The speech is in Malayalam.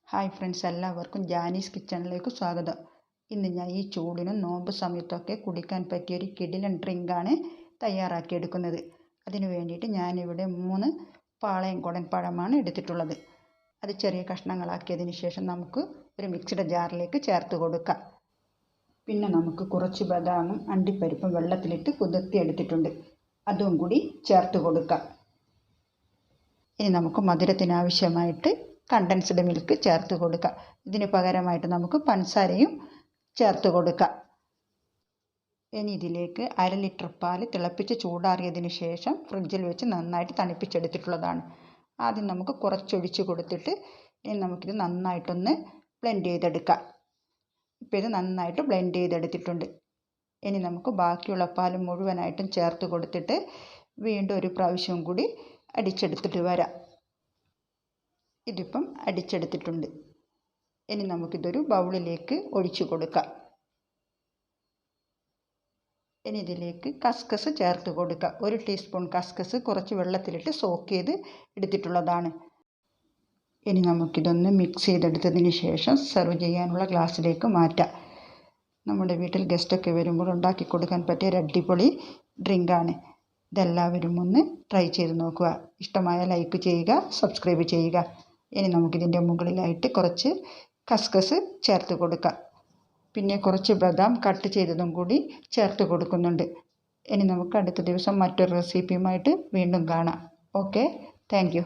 ഹായ് ഫ്രണ്ട്സ്, എല്ലാവർക്കും ജാനീസ് കിച്ചണിലേക്ക് സ്വാഗതം. ഇന്ന് ഞാൻ ഈ ചൂടിനും നോമ്പ് സമയത്തൊക്കെ കുടിക്കാൻ പറ്റിയൊരു കിടിലൻ ഡ്രിങ്കാണ് തയ്യാറാക്കിയെടുക്കുന്നത്. അതിന് വേണ്ടിയിട്ട് ഞാനിവിടെ 3 പാളയംകുടൻ പഴമാണ് എടുത്തിട്ടുള്ളത്. അത് ചെറിയ കഷ്ണങ്ങളാക്കിയതിന് ശേഷം നമുക്ക് ഒരു മിക്സിയുടെ ജാറിലേക്ക് ചേർത്ത് കൊടുക്കാം. പിന്നെ നമുക്ക് കുറച്ച് ബദാമും അണ്ടിപ്പരിപ്പും വെള്ളത്തിലിട്ട് കുതിർത്തി എടുത്തിട്ടുണ്ട്, അതും കൂടി ചേർത്ത് കൊടുക്കാം. ഇനി നമുക്ക് മധുരത്തിനാവശ്യമായിട്ട് കണ്ടൻസ്ഡ് മിൽക്ക് ചേർത്ത് കൊടുക്കാം. ഇതിന് പകരമായിട്ട് നമുക്ക് പഞ്ചസാരയും ചേർത്ത് കൊടുക്കാം. ഇനി ഇതിലേക്ക് 1/2 ലിറ്റർ പാൽ തിളപ്പിച്ച് ചൂടാറിയതിന് ശേഷം ഫ്രിഡ്ജിൽ വെച്ച് നന്നായിട്ട് തണുപ്പിച്ചെടുത്തിട്ടുള്ളതാണ്. ആദ്യം നമുക്ക് കുറച്ചൊഴിച്ച് കൊടുത്തിട്ട് ഇനി നമുക്കിത് നന്നായിട്ടൊന്ന് ബ്ലെൻഡ് ചെയ്തെടുക്കാം. ഇപ്പോൾ ഇത് നന്നായിട്ട് ബ്ലെൻഡ് ചെയ്തെടുത്തിട്ടുണ്ട്. ഇനി നമുക്ക് ബാക്കിയുള്ള പാൽ മുഴുവനായിട്ടും ചേർത്ത് കൊടുത്തിട്ട് വീണ്ടും ഒരു പ്രാവശ്യം കൂടി അടിച്ചെടുത്തിട്ട് വരാം. ഇതിപ്പം അടിച്ചെടുത്തിട്ടുണ്ട്. ഇനി നമുക്കിതൊരു ബൗളിലേക്ക് ഒഴിച്ചു കൊടുക്കാം. ഇനി ഇതിലേക്ക് കസ്കസ് ചേർത്ത് കൊടുക്കാം. 1 ടീസ്പൂൺ കസ്കസ് കുറച്ച് വെള്ളത്തിലിട്ട് സോക്ക് ചെയ്ത് എടുത്തിട്ടുള്ളതാണ്. ഇനി നമുക്കിതൊന്ന് മിക്സ് ചെയ്തെടുത്തതിന് ശേഷം സെർവ് ചെയ്യാനുള്ള ഗ്ലാസ്സിലേക്ക് മാറ്റാം. നമ്മുടെ വീട്ടിൽ ഗസ്റ്റൊക്കെ വരുമ്പോൾ ഉണ്ടാക്കി കൊടുക്കാൻ പറ്റിയ ഒരു അടിപൊളി ഡ്രിങ്കാണ്. ഇതെല്ലാവരും ഒന്ന് ട്രൈ ചെയ്ത് നോക്കുക. ഇഷ്ടമായ ലൈക്ക് ചെയ്യുക, സബ്സ്ക്രൈബ് ചെയ്യുക. ഇനി നമുക്കിതിൻ്റെ മുകളിലായിട്ട് കുറച്ച് കസ്കസ് ചേർത്ത് കൊടുക്കാം. പിന്നെ കുറച്ച് ബദാം കട്ട് ചെയ്തതും കൂടി ചേർത്ത് കൊടുക്കുന്നുണ്ട്. ഇനി നമുക്ക് അടുത്ത ദിവസം മറ്റൊരു റെസിപ്പിയുമായിട്ട് വീണ്ടും കാണാം. Okay, thank you.